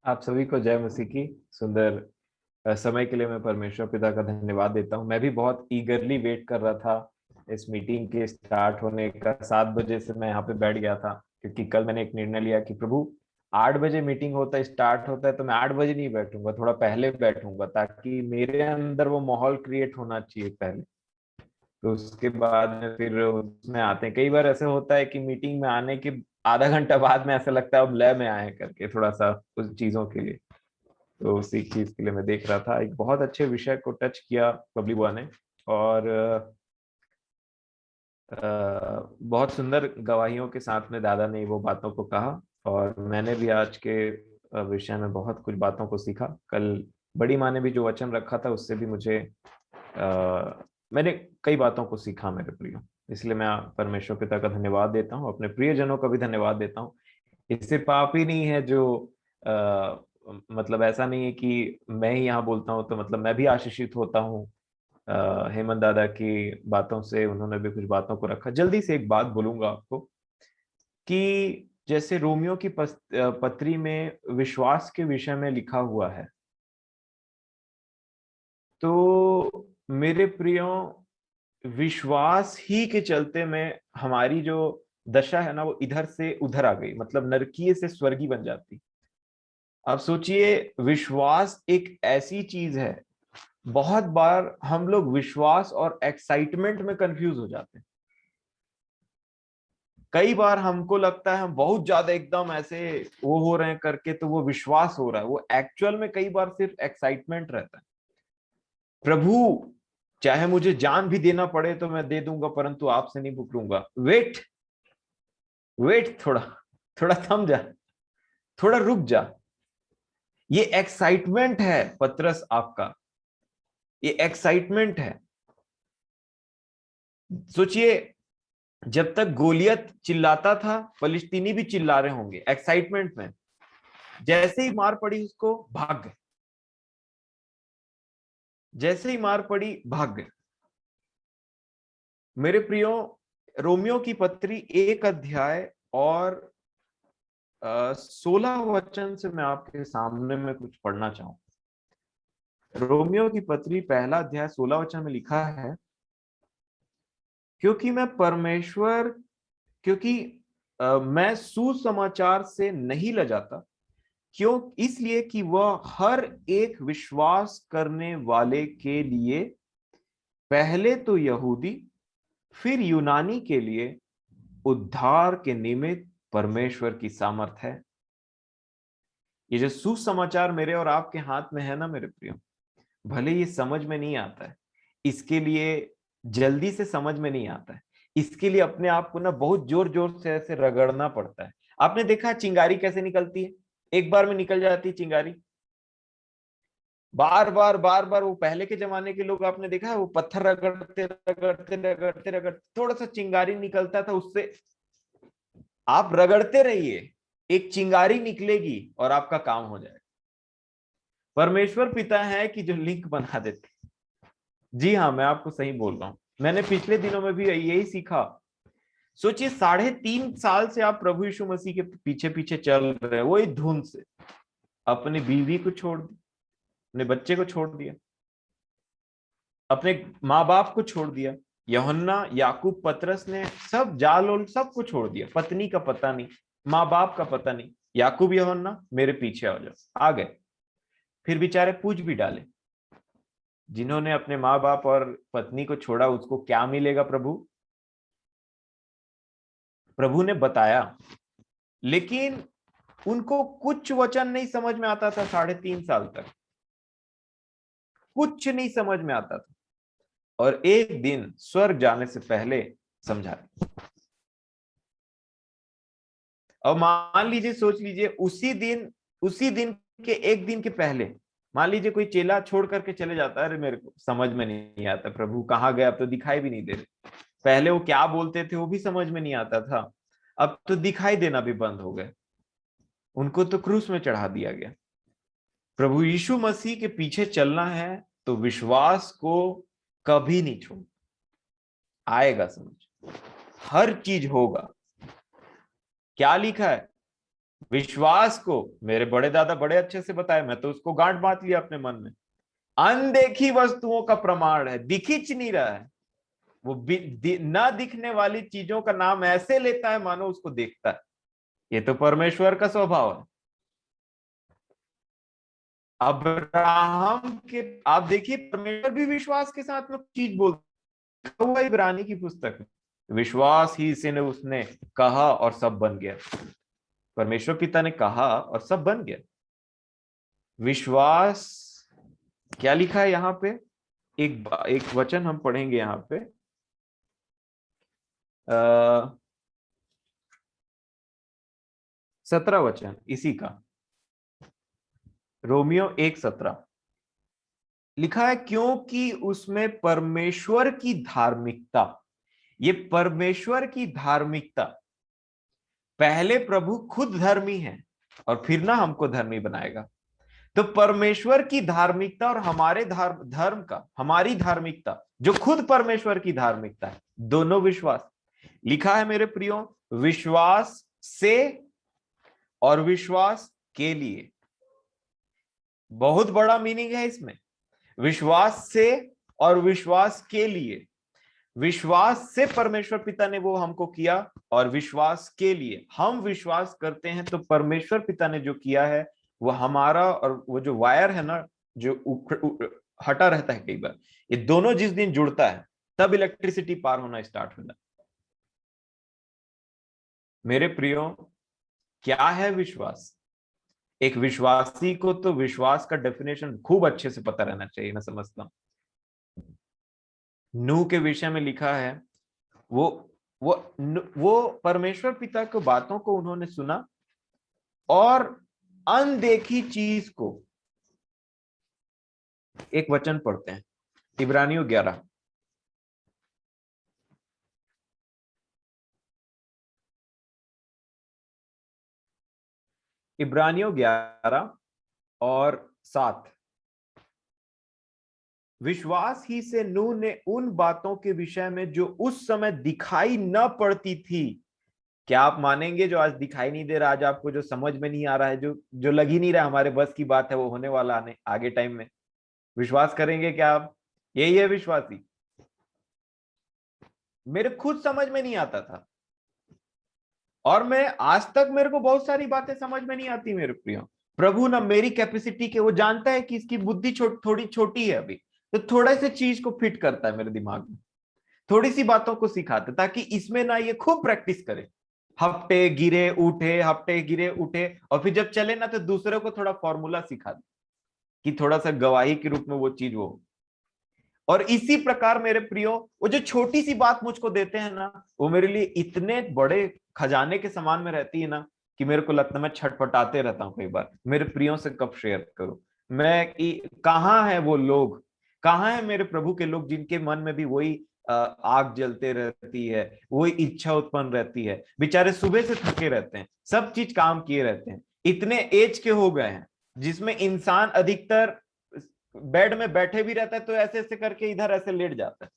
आप सभी को जय मसीह की। सुंदर समय के लिए मैं परमेश्वर पिता का धन्यवाद देता हूँ। मैं भी बहुत ईगरली वेट कर रहा था इस मीटिंग के स्टार्ट होने का। 7 बजे से मैं यहाँ पे बैठ गया था, क्योंकि कल मैंने एक निर्णय लिया कि प्रभु 8 बजे मीटिंग होता है, स्टार्ट होता है, तो मैं 8 बजे नहीं बैठूंगा, थोड़ा पहले बैठूंगा, ताकि मेरे अंदर वो माहौल क्रिएट होना चाहिए पहले। तो उसके बाद में फिर उसमें आते हैं। कई बार ऐसे होता है कि मीटिंग में आने के आधा घंटा बाद में ऐसा लगता है अब लय में आए करके, थोड़ा सा उस चीजों के लिए। तो उसी चीज के लिए मैं देख रहा था। एक बहुत अच्छे विषय को टच किया बबली बुआ ने, और बहुत सुंदर गवाहियों के साथ में दादा ने वो बातों को कहा। और मैंने भी आज के विषय में बहुत कुछ बातों को सीखा। कल बड़ी माँ ने भी जो वचन रखा था उससे भी मैंने कई बातों को सीखा मेरे प्रिय। इसलिए मैं परमेश्वर पिता का धन्यवाद देता हूँ, अपने प्रियजनों का भी धन्यवाद देता हूँ। इससे पाप ही नहीं है जो मतलब ऐसा नहीं है कि मैं ही यहाँ बोलता हूँ तो मतलब मैं भी आशीषित होता हूँ। हेमंत दादा की बातों से उन्होंने भी कुछ बातों को रखा। जल्दी से एक बात बोलूंगा आपको कि जैसे रोमियो की पत्री में विश्वास के विषय में लिखा हुआ है, तो मेरे प्रियो विश्वास ही के चलते में हमारी जो दशा है ना, वो इधर से उधर आ गई, मतलब नरकीय से स्वर्गीय बन जाती। अब सोचिए, विश्वास एक ऐसी चीज है। बहुत बार हम लोग विश्वास और एक्साइटमेंट में कंफ्यूज हो जाते हैं। कई बार हमको लगता है हम बहुत ज्यादा एकदम ऐसे वो हो रहे हैं करके, तो वो विश्वास हो रहा है, वो एक्चुअल में कई बार सिर्फ एक्साइटमेंट रहता है। प्रभु, चाहे मुझे जान भी देना पड़े तो मैं दे दूंगा, परंतु आपसे नहीं मुकरूंगा। वेट, वेट, थोड़ा थोड़ा थम जा, थोड़ा रुक जा। ये एक्साइटमेंट है पतरस आपका, ये एक्साइटमेंट है। सोचिए, जब तक गोलियत चिल्लाता था, फलिस्तीनी भी चिल्ला रहे होंगे एक्साइटमेंट में। जैसे ही मार पड़ी उसको, भाग गए। जैसे ही मार पड़ी, भाग गए। मेरे प्रियो, रोमियो की पत्री 1 अध्याय और 16 वचन से मैं आपके सामने में कुछ पढ़ना चाहूं। रोमियो की पत्री 1 अध्याय 16 वचन में लिखा है, क्योंकि मैं परमेश्वर क्योंकि मैं सुसमाचार से नहीं लजाता, क्यों? इसलिए कि वह हर एक विश्वास करने वाले के लिए, पहले तो यहूदी फिर यूनानी के लिए, उद्धार के निमित्त परमेश्वर की सामर्थ है। ये जो सुसमाचार मेरे और आपके हाथ में है ना मेरे प्रियो, भले ये समझ में नहीं आता है, इसके लिए जल्दी से समझ में नहीं आता है, इसके लिए अपने आप को ना बहुत जोर जोर से ऐसे रगड़ना पड़ता है। आपने देखा चिंगारी कैसे निकलती है? एक बार में निकल जाती है चिंगारी? बार बार बार बार, वो पहले के जमाने के लोग आपने देखा है, वो पत्थर रगड़ते रगड़ते रगड़ते रगड़ते थोड़ा सा चिंगारी निकलता था उससे। आप रगड़ते रहिए, एक चिंगारी निकलेगी और आपका काम हो जाएगा। परमेश्वर पिता है कि जो लिंक बना देते। जी हाँ, मैं आपको सही बोल रहा हूं। मैंने पिछले दिनों में भी यही सीखा। सोचिए, 3.5 साल से आप प्रभु यीशु मसीह के पीछे पीछे चल रहे हैं, वही धुन से। अपनी बीवी को छोड़ दी, अपने बच्चे को छोड़ दिया, अपने माँ बाप को छोड़ दिया। यूहन्ना, याकूब, पतरस ने सब जाल ओल सबको छोड़ दिया। पत्नी का पता नहीं, माँ बाप का पता नहीं। याकूब, यूहन्ना, मेरे पीछे आ जाओ, आ गए। फिर बेचारे पूछ भी डाले, जिन्होंने अपने माँ बाप और पत्नी को छोड़ा उसको क्या मिलेगा प्रभु? प्रभु ने बताया, लेकिन उनको कुछ वचन नहीं समझ में आता था। 3.5 साल तक कुछ नहीं समझ में आता था, और एक दिन स्वर्ग जाने से पहले समझा। और मान लीजिए, सोच लीजिए, उसी दिन के एक दिन के पहले मान लीजिए कोई चेला छोड़ करके चले जाता है। अरे मेरे को समझ में नहीं आता प्रभु कहाँ गए, अब तो दिखाई भी नहीं दे रहे। पहले वो क्या बोलते थे वो भी समझ में नहीं आता था, अब तो दिखाई देना भी बंद हो गए। उनको तो क्रूस में चढ़ा दिया गया। प्रभु यीशु मसीह के पीछे चलना है तो विश्वास को कभी नहीं छोड़। आएगा समझ, हर चीज होगा। क्या लिखा है? विश्वास को मेरे बड़े दादा बड़े अच्छे से बताया, मैं तो उसको गांठ बांध लिया अपने मन में। अनदेखी वस्तुओं का प्रमाण है, दिखिच नहीं रहा है वो, ना दिखने वाली चीजों का नाम ऐसे लेता है मानो उसको देखता है। ये तो परमेश्वर का स्वभाव है। अब्राहम के, आप देखिए परमेश्वर भी विश्वास के साथ में चीज बोलता हुआ इब्रानी की पुस्तक में, विश्वास ही से ने उसने कहा और सब बन गया। परमेश्वर पिता ने कहा और सब बन गया। विश्वास क्या लिखा है यहाँ पे, एक वचन हम पढ़ेंगे यहाँ पे, 17 वचन इसी का, रोमियो 1:17 लिखा है, क्योंकि उसमें परमेश्वर की धार्मिकता, ये परमेश्वर की धार्मिकता, पहले प्रभु खुद धर्मी है और फिर ना हमको धर्मी बनाएगा। तो परमेश्वर की धार्मिकता और हमारे धर्म का, हमारी धार्मिकता जो खुद परमेश्वर की धार्मिकता है, दोनों विश्वास। लिखा है मेरे प्रियो, विश्वास से और विश्वास के लिए। बहुत बड़ा मीनिंग है इसमें, विश्वास से और विश्वास के लिए। विश्वास से परमेश्वर पिता ने वो हमको किया, और विश्वास के लिए हम विश्वास करते हैं तो परमेश्वर पिता ने जो किया है वो हमारा, और वो जो वायर है ना जो हटा रहता है कई बार, ये दोनों जिस दिन जुड़ता है तब इलेक्ट्रिसिटी पार होना स्टार्ट हो जाता है। मेरे प्रियो, क्या है विश्वास? एक विश्वासी को तो विश्वास का डेफिनेशन खूब अच्छे से पता रहना चाहिए, मैं समझता हूं। नूह के विषय में लिखा है, वो वो परमेश्वर पिता की बातों को उन्होंने सुना और अनदेखी चीज को, एक वचन पढ़ते हैं इब्रानियों 11, इब्रानियों 11:7। विश्वास ही से नूह ने उन बातों के विषय में जो उस समय दिखाई न पड़ती थी। क्या आप मानेंगे, जो आज दिखाई नहीं दे रहा, आज आपको जो समझ में नहीं आ रहा है, जो जो लग ही नहीं रहा हमारे बस की बात है, वो होने वाला आने आगे टाइम में, विश्वास करेंगे क्या आप? यही है विश्वासी। मेरे खुद समझ में नहीं आता था, और मैं आज तक, मेरे को बहुत सारी बातें समझ में नहीं आती मेरे प्रियो। प्रभु ना मेरी कैपेसिटी के, वो जानता है कि इसकी बुद्धि थोड़ी छोटी है अभी, तो थोड़े से चीज को फिट करता है मेरे दिमाग में, थोड़ी सी बातों को सिखाता, ताकि इसमें ना ये खूब प्रैक्टिस करे, हफ्ते गिरे उठे, हफ्ते गिरे उठे, और फिर जब चले ना तो दूसरे को थोड़ा फॉर्मूला सिखा दे कि थोड़ा सा गवाही के रूप में वो चीज हो। और इसी प्रकार मेरे प्रियो, वो जो छोटी सी बात मुझको देते हैं ना, वो मेरे लिए इतने बड़े खजाने के समान में रहती है ना, कि मेरे को लगता है मैं छटपटाते रहता हूँ कई बार, मेरे प्रियो से कब शेयर करूं मैं, कि कहाँ है वो लोग, कहाँ है मेरे प्रभु के लोग जिनके मन में भी वही आग जलते रहती है, वही इच्छा उत्पन्न रहती है। बेचारे सुबह से थके रहते हैं, सब चीज काम किए रहते हैं, इतने एज के हो गए हैं, जिसमें इंसान अधिकतर बेड में बैठे भी रहता है तो ऐसे ऐसे करके इधर ऐसे लेट जाता है,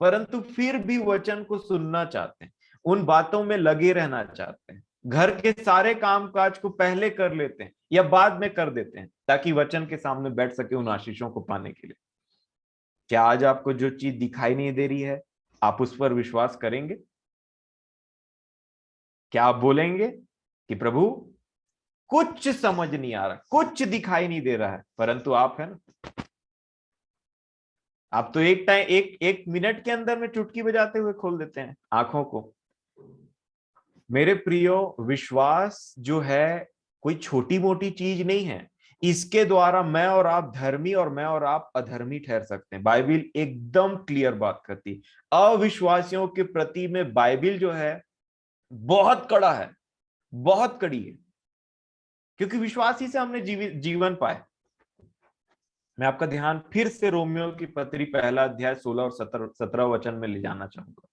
परंतु फिर भी वचन को सुनना चाहते हैं, उन बातों में लगे रहना चाहते हैं, घर के सारे काम काज को पहले कर लेते हैं या बाद में कर देते हैं, ताकि वचन के सामने बैठ सके उन आशीषों को पाने के लिए। क्या आज आपको जो चीज दिखाई नहीं दे रही है, आप उस पर विश्वास करेंगे? क्या आप बोलेंगे कि प्रभु कुछ समझ नहीं आ रहा, कुछ दिखाई नहीं दे रहा है, परंतु आप है ना, आप तो एक टाइम, एक मिनट के अंदर में चुटकी बजाते हुए खोल देते हैं आंखों को। मेरे प्रियो, विश्वास जो है कोई छोटी मोटी चीज नहीं है, इसके द्वारा मैं और आप धर्मी और मैं और आप अधर्मी ठहर सकते हैं। बाइबिल एकदम क्लियर बात करती है, अविश्वासियों के प्रति में बाइबिल जो है बहुत कड़ा है, बहुत कड़ी है, क्योंकि विश्वास ही से हमने जीवन पाए। मैं आपका ध्यान फिर से रोमियो की पत्री 1 अध्याय 16 और 17 वचन में ले जाना चाहूंगा।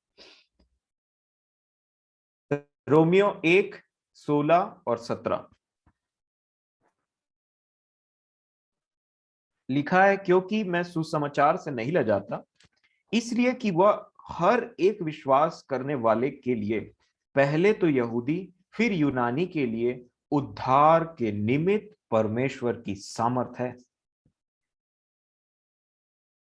रोमियो 1:16 और 17 लिखा है, क्योंकि मैं सुसमाचार से नहीं लजाता, इसलिए कि वह हर एक विश्वास करने वाले के लिए, पहले तो यहूदी फिर यूनानी के लिए उद्धार के निमित्त परमेश्वर की सामर्थ्य है।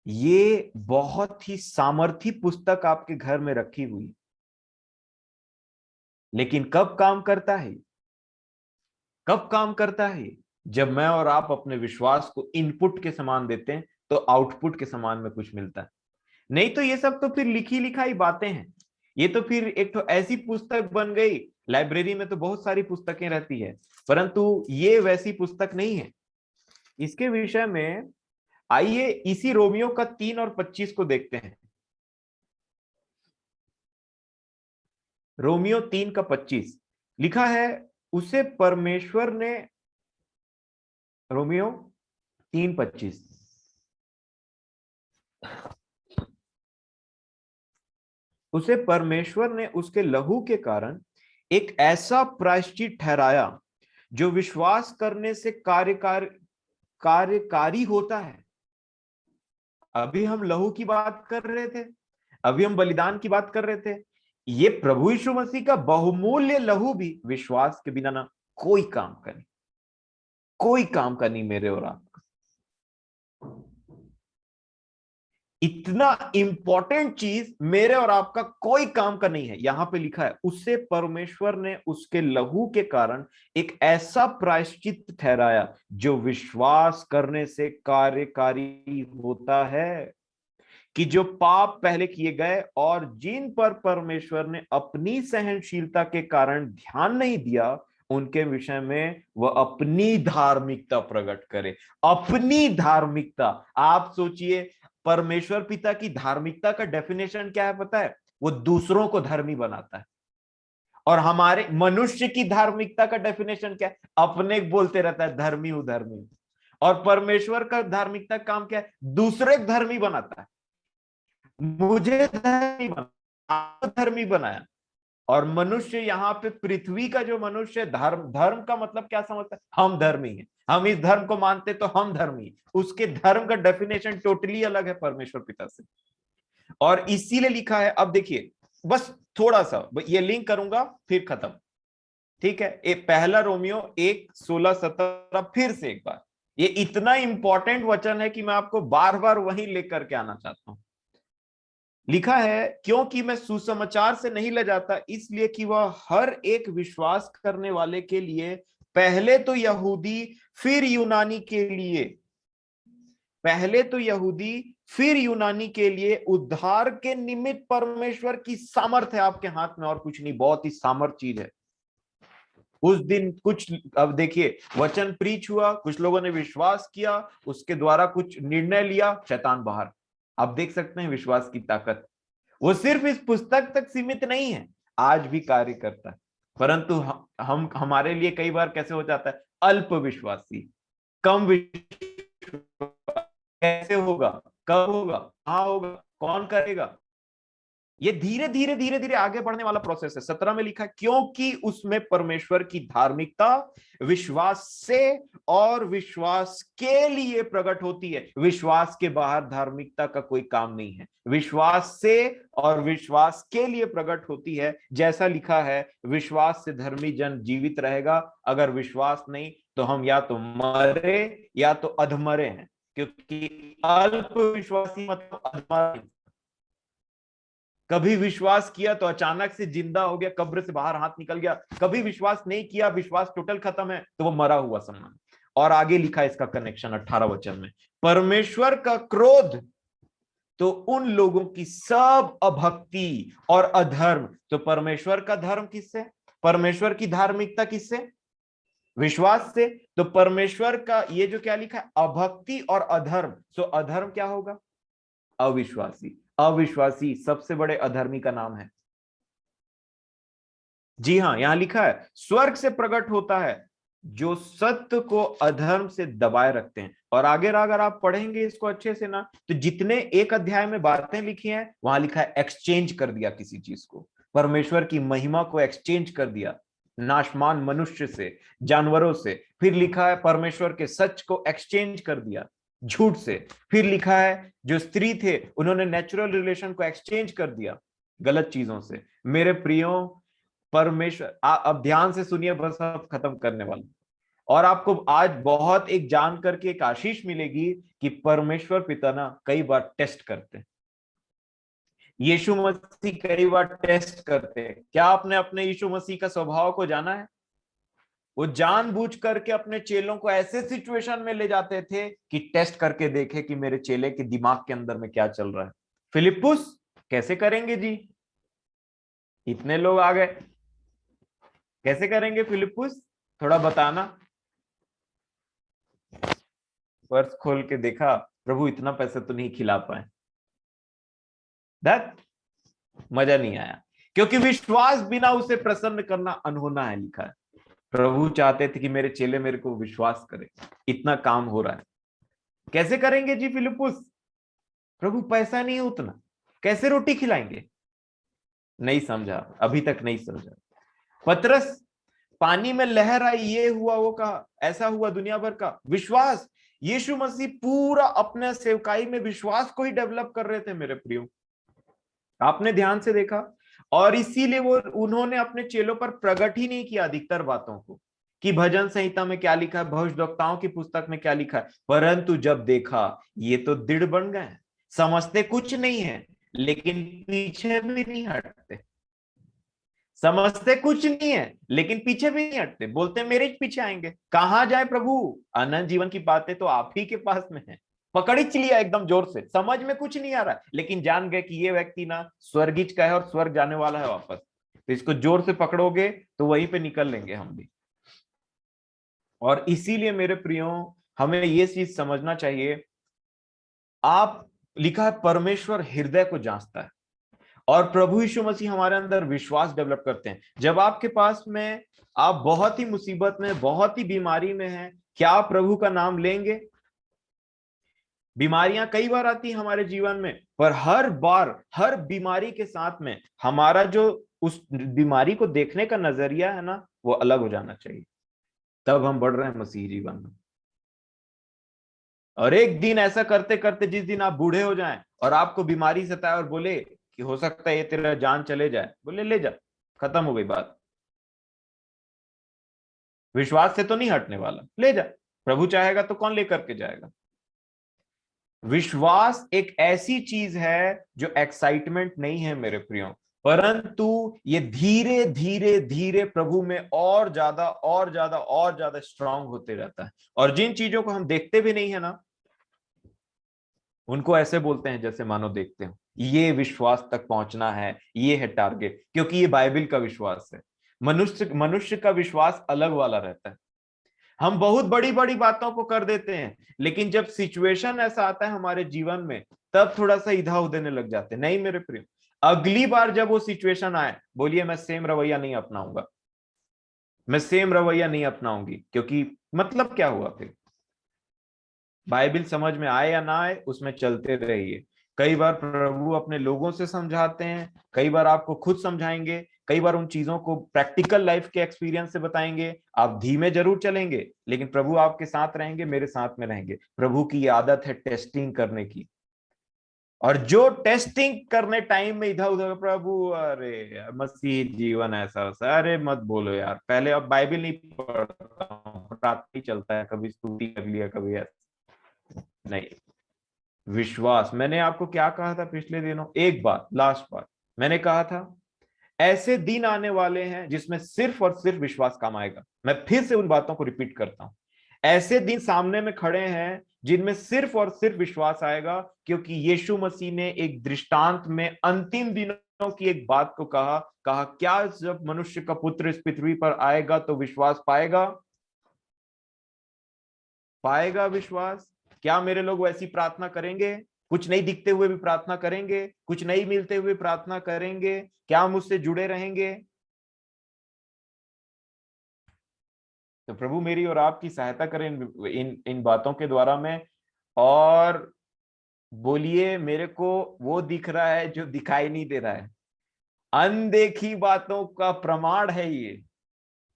ये बहुत ही सामर्थी पुस्तक आपके घर में रखी हुई, लेकिन कब काम करता है? कब काम करता है? जब मैं और आप अपने विश्वास को इनपुट के समान देते हैं तो आउटपुट के समान में कुछ मिलता है। नहीं तो ये सब तो फिर लिखी लिखाई बातें हैं। ये तो फिर एक तो ऐसी पुस्तक बन गई, लाइब्रेरी में तो बहुत सारी पुस्तकें रहती है, परंतु ये वैसी पुस्तक नहीं है। इसके विषय में आइए इसी रोमियो का 3 और 25 को देखते हैं। रोमियो 3 का 25 लिखा है, उसे परमेश्वर ने, रोमियो 3:25, उसे परमेश्वर ने उसके लहू के कारण एक ऐसा प्रायश्चित ठहराया जो विश्वास करने से कार्यकारी होता है। अभी हम लहू की बात कर रहे थे, अभी हम बलिदान की बात कर रहे थे। ये प्रभु यीशु मसीह का बहुमूल्य लहू भी विश्वास के बिना ना कोई काम का नहीं, कोई काम का नहीं मेरे और आपका। इतना इंपॉर्टेंट चीज मेरे और आपका कोई काम का नहीं है। यहां पे लिखा है, उससे परमेश्वर ने उसके लहू के कारण एक ऐसा प्रायश्चित ठहराया जो विश्वास करने से कार्यकारी होता है, कि जो पाप पहले किए गए और जिन पर परमेश्वर ने अपनी सहनशीलता के कारण ध्यान नहीं दिया, उनके विषय में वह अपनी धार्मिकता प्रकट करे। अपनी धार्मिकता। आप सोचिए, परमेश्वर पिता की धार्मिकता का डेफिनेशन क्या है पता है? वो दूसरों को धर्मी बनाता है। और हमारे मनुष्य की धार्मिकता का डेफिनेशन क्या है? अपने बोलते रहता है धर्मी हूं, धर्मी हूं। और परमेश्वर का धार्मिकता काम क्या है? दूसरे धर्मी बनाता है। मुझे धर्मी बनाया, आपको धर्मी बनाया। और मनुष्य यहाँ पे पृथ्वी का जो मनुष्य, धर्म, धर्म का मतलब क्या समझता है? हम धर्मी हैं, हम इस धर्म को मानते तो हम धर्मी। उसके धर्म का डेफिनेशन टोटली अलग है परमेश्वर पिता से। और इसीलिए लिखा है, अब देखिए, बस थोड़ा सा ये लिंक करूंगा फिर खत्म, ठीक है? ये पहला रोमियो 1:16-17 फिर से एक बार। ये इतना इंपॉर्टेंट वचन है कि मैं आपको बार बार वहीं लेकर के आना चाहता हूं। लिखा है, क्योंकि मैं सुसमाचार से नहीं ले जाता, इसलिए कि वह हर एक विश्वास करने वाले के लिए पहले तो यहूदी फिर यूनानी के लिए, पहले तो यहूदी फिर यूनानी के लिए उद्धार के निमित्त परमेश्वर की सामर्थ है आपके हाथ में, और कुछ नहीं। बहुत ही सामर्थ चीज है। उस दिन कुछ, अब देखिए, वचन प्रीच हुआ, कुछ लोगों ने विश्वास किया, उसके द्वारा कुछ निर्णय लिया, शैतान बाहर। आप देख सकते हैं विश्वास की ताकत। वो सिर्फ इस पुस्तक तक सीमित नहीं है, आज भी कार्य करता है। परंतु हम हमारे लिए कई बार कैसे हो जाता है? अल्प विश्वासी, कम विश्वास। कैसे होगा? कब होगा? कहां होगा? कौन करेगा? ये धीरे धीरे धीरे धीरे आगे बढ़ने वाला प्रोसेस है। 17 में लिखा, क्योंकि उसमें परमेश्वर की धार्मिकता विश्वास से और विश्वास के लिए प्रकट होती है। विश्वास के बाहर धार्मिकता का कोई काम नहीं है। विश्वास से और विश्वास के लिए प्रकट होती है। जैसा लिखा है, विश्वास से धर्मी जन जीवित रहेगा, अगर विश्वास नहीं तो हम या तो मरे या तो अधमरे हैं। क्योंकि अल्प विश्वासी मतलब अधमरा। कभी विश्वास किया तो अचानक से जिंदा हो गया, कब्र से बाहर हाथ निकल गया। कभी विश्वास नहीं किया, विश्वास टोटल खत्म है, तो वो मरा हुआ सम्मान। और आगे लिखा है इसका कनेक्शन 18 वचन में, परमेश्वर का क्रोध तो उन लोगों की सब अभक्ति और अधर्म। तो परमेश्वर का धर्म किससे? परमेश्वर की धार्मिकता किससे? विश्वास से। तो परमेश्वर का ये जो क्या लिखा है, अभक्ति और अधर्म, तो अधर्म क्या होगा? अविश्वासी। अविश्वासी सबसे बड़े अधर्मी का नाम है। जी हां, यहां लिखा है, स्वर्ग से प्रकट होता है जो सत्य को अधर्म से दबाए रखते हैं। और आगे अगर आप पढ़ेंगे इसको अच्छे से ना, तो जितने एक अध्याय में बातें लिखी हैं, वहां लिखा है एक्सचेंज कर दिया किसी चीज को, परमेश्वर की महिमा को एक्सचेंज कर दिया नाशमान मनुष्य से, जानवरों से। फिर लिखा है परमेश्वर के सच को एक्सचेंज कर दिया झूठ से। फिर लिखा है जो स्त्री थे उन्होंने नेचुरल रिलेशन को एक्सचेंज कर दिया गलत चीजों से। मेरे प्रियो, परमेश्वर, अब ध्यान से सुनिए, बस अब खत्म करने वाला। और आपको आज बहुत एक जान करके एक आशीष मिलेगी कि परमेश्वर पिता ना कई बार टेस्ट करते हैं। यीशु मसीह कई बार टेस्ट करते हैं। क्या आपने अपने यीशु मसीह का स्वभाव को जाना है? वो जानबूझ करके अपने चेलों को ऐसे सिचुएशन में ले जाते थे कि टेस्ट करके देखे कि मेरे चेले के दिमाग के अंदर में क्या चल रहा है। फिलिप्पुस कैसे करेंगे जी? इतने लोग आ गए, कैसे करेंगे फिलिप्पुस? थोड़ा बताना। पर्स खोल के देखा, प्रभु इतना पैसा तो नहीं खिला पाए। दैट मजा नहीं आया, क्योंकि विश्वास बिना उसे प्रसन्न करना अनहोना है, लिखा है। प्रभु चाहते थे कि मेरे चेले मेरे को विश्वास करें, इतना काम हो रहा है। कैसे करेंगे जी फिलिप्पुस? प्रभु पैसा नहीं है उतना, कैसे रोटी खिलाएंगे? नहीं समझा, अभी तक नहीं समझा। पतरस, पानी में लहर आई, ये हुआ वो कहा, ऐसा हुआ, दुनिया भर का विश्वास। यीशु मसीह पूरा अपने सेवकाई में विश्वास को ही डेवलप कर रहे थे मेरे प्रियो, आपने ध्यान से देखा। और इसीलिए वो उन्होंने अपने चेलों पर प्रकट ही नहीं किया अधिकतर बातों को, कि भजन संहिता में क्या लिखा है, भविष्यवक्ताओं की पुस्तक में क्या लिखा है। परंतु जब देखा ये तो दृढ़ बन गए, समझते कुछ नहीं है लेकिन पीछे भी नहीं हटते। समझते कुछ नहीं है लेकिन पीछे भी नहीं हटते, बोलते मेरे पीछे आएंगे। कहां जाए प्रभु? अनंत जीवन की बातें तो आप ही के पास में है। पकड़ ही लिया एकदम जोर से, समझ में कुछ नहीं आ रहा, लेकिन जान गए कि ये व्यक्ति ना स्वर्गिच का है और स्वर्ग जाने वाला है वापस। तो इसको जोर से पकड़ोगे तो वहीं पे निकल लेंगे हम भी। और इसीलिए मेरे प्रियो, हमें ये चीज समझना चाहिए, आप, लिखा है परमेश्वर हृदय को जांचता है, और प्रभु यीशु मसीह हमारे अंदर विश्वास डेवलप करते हैं। जब आपके पास में, आप बहुत ही मुसीबत में, बहुत ही बीमारी में हैं, क्या आप प्रभु का नाम लेंगे? बीमारियां कई बार आती हैं हमारे जीवन में, पर हर बार हर बीमारी के साथ में हमारा जो उस बीमारी को देखने का नजरिया है ना, वो अलग हो जाना चाहिए। तब हम बढ़ रहे हैं मसीह जीवन में। और एक दिन ऐसा करते करते जिस दिन आप बूढ़े हो जाएं और आपको बीमारी सताए और बोले कि हो सकता है ये तेरा जान चले जाए, बोले ले जा, खत्म हो गई बात। विश्वास से तो नहीं हटने वाला, ले जा, प्रभु चाहेगा तो कौन लेकर के जाएगा। विश्वास एक ऐसी चीज है जो एक्साइटमेंट नहीं है मेरे प्रियो, परंतु ये धीरे धीरे धीरे प्रभु में और ज्यादा और ज्यादा और ज्यादा स्ट्रांग होते रहता है। और जिन चीजों को हम देखते भी नहीं है ना, उनको ऐसे बोलते हैं जैसे मानो देखते हो। ये विश्वास तक पहुंचना है, ये है टारगेट, क्योंकि ये बाइबल का विश्वास है। मनुष्य मनुष्य का विश्वास अलग वाला रहता है। हम बहुत बड़ी बड़ी बातों को कर देते हैं, लेकिन जब सिचुएशन ऐसा आता है हमारे जीवन में, तब थोड़ा सा इधा उधेने लग जाते हैं। नहीं मेरे प्रिय, अगली बार जब वो सिचुएशन आए, बोलिए मैं सेम रवैया नहीं अपनाऊंगा, मैं सेम रवैया नहीं अपनाऊंगी। क्योंकि मतलब क्या हुआ फिर? बाइबल समझ में आए या ना आए, उसमें चलते रहिए। कई बार प्रभु अपने लोगों से समझाते हैं, कई बार आपको खुद समझाएंगे, कई बार उन चीजों को प्रैक्टिकल लाइफ के एक्सपीरियंस से बताएंगे। आप धीमे जरूर चलेंगे, लेकिन प्रभु आपके साथ रहेंगे, मेरे साथ में रहेंगे। प्रभु की ये आदत है टेस्टिंग करने की। और जो टेस्टिंग करने टाइम में इधर उधर, प्रभु अरे यार मसीह जीवन ऐसा वैसा, अरे मत बोलो यार, पहले अब बाइबल नहीं पढ़ता हूँ, रात ही चलता है, कभी स्तुति कर लिया, कभी ऐसा नहीं। विश्वास, मैंने आपको क्या कहा था पिछले दिनों? एक बात, लास्ट बात, मैंने कहा था ऐसे दिन आने वाले हैं जिसमें सिर्फ और सिर्फ विश्वास काम आएगा। मैं फिर से उन बातों को रिपीट करता हूं, ऐसे दिन सामने में खड़े हैं जिनमें सिर्फ और सिर्फ विश्वास आएगा, क्योंकि यीशु मसीह ने एक दृष्टांत में अंतिम दिनों की एक बात को कहा क्या जब मनुष्य का पुत्र इस पृथ्वी पर आएगा तो विश्वास पाएगा? पाएगा विश्वास? क्या मेरे लोग वैसी प्रार्थना करेंगे? कुछ नहीं दिखते हुए भी प्रार्थना करेंगे? कुछ नहीं मिलते हुए प्रार्थना करेंगे? क्या मुझसे जुड़े रहेंगे? तो प्रभु मेरी और आपकी सहायता करें इन इन बातों के द्वारा में। और बोलिए मेरे को वो दिख रहा है जो दिखाई नहीं दे रहा है। अनदेखी बातों का प्रमाण है ये।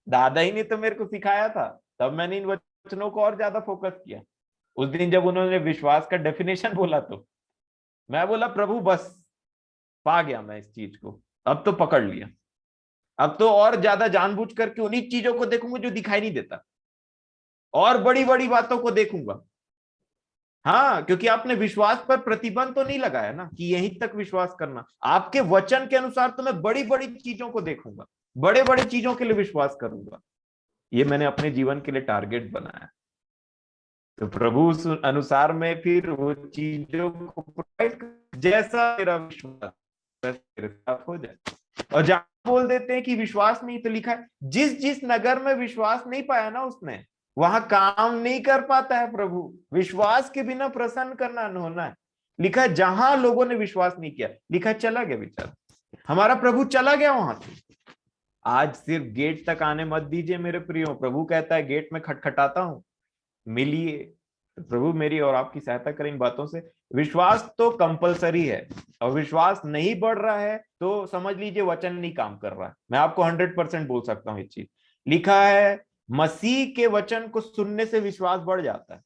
दादा ही ने तो मेरे को सिखाया था, तब मैंने इन वचनों को और ज्यादा फोकस किया। उस दिन जब उन्होंने विश्वास का डेफिनेशन बोला तो मैं बोला प्रभु बस, पा गया मैं इस चीज को, अब तो पकड़ लिया। अब तो और ज्यादा जानबूझ करके उन्हीं चीजों को देखूंगा जो दिखाई नहीं देता, और बड़ी बड़ी बातों को देखूंगा। हाँ, क्योंकि आपने विश्वास पर प्रतिबंध तो नहीं लगाया ना कि यहीं तक विश्वास करना। आपके वचन के अनुसार तो मैं बड़ी बड़ी चीजों को देखूंगा, बड़े बड़े चीजों के लिए विश्वास करूंगा। ये मैंने अपने जीवन के लिए टारगेट बनाया। तो प्रभु उस अनुसार में फिर वो चीजों को प्रोवाइड, जैसा तेरा विश्वास वैसा तेरे साथ हो जाए। और जहां बोल देते हैं कि विश्वास नहीं, तो लिखा है जिस जिस नगर में विश्वास नहीं पाया ना उसने, वहां काम नहीं कर पाता है प्रभु। विश्वास के बिना प्रसन्न करना होना है। लिखा है जहां लोगों ने विश्वास नहीं किया, लिखा है चला गया बेचारा। हमारा प्रभु चला गया वहां से। आज सिर्फ गेट तक आने मत दीजिए मेरे प्रियो। प्रभु कहता है गेट में खटखटाता हूं, मिलिए। तो प्रभु मेरी और आपकी सहायता करें इन बातों से। विश्वास तो कंपलसरी है, और विश्वास नहीं बढ़ रहा है तो समझ लीजिए वचन नहीं काम कर रहा है। मैं आपको 100% बोल सकता हूं ये चीज। लिखा है मसीह के वचन को सुनने से विश्वास बढ़ जाता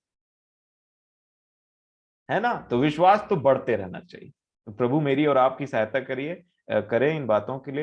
है ना। तो विश्वास तो बढ़ते रहना चाहिए। तो प्रभु मेरी और आपकी सहायता करिए, करें इन बातों के लिए।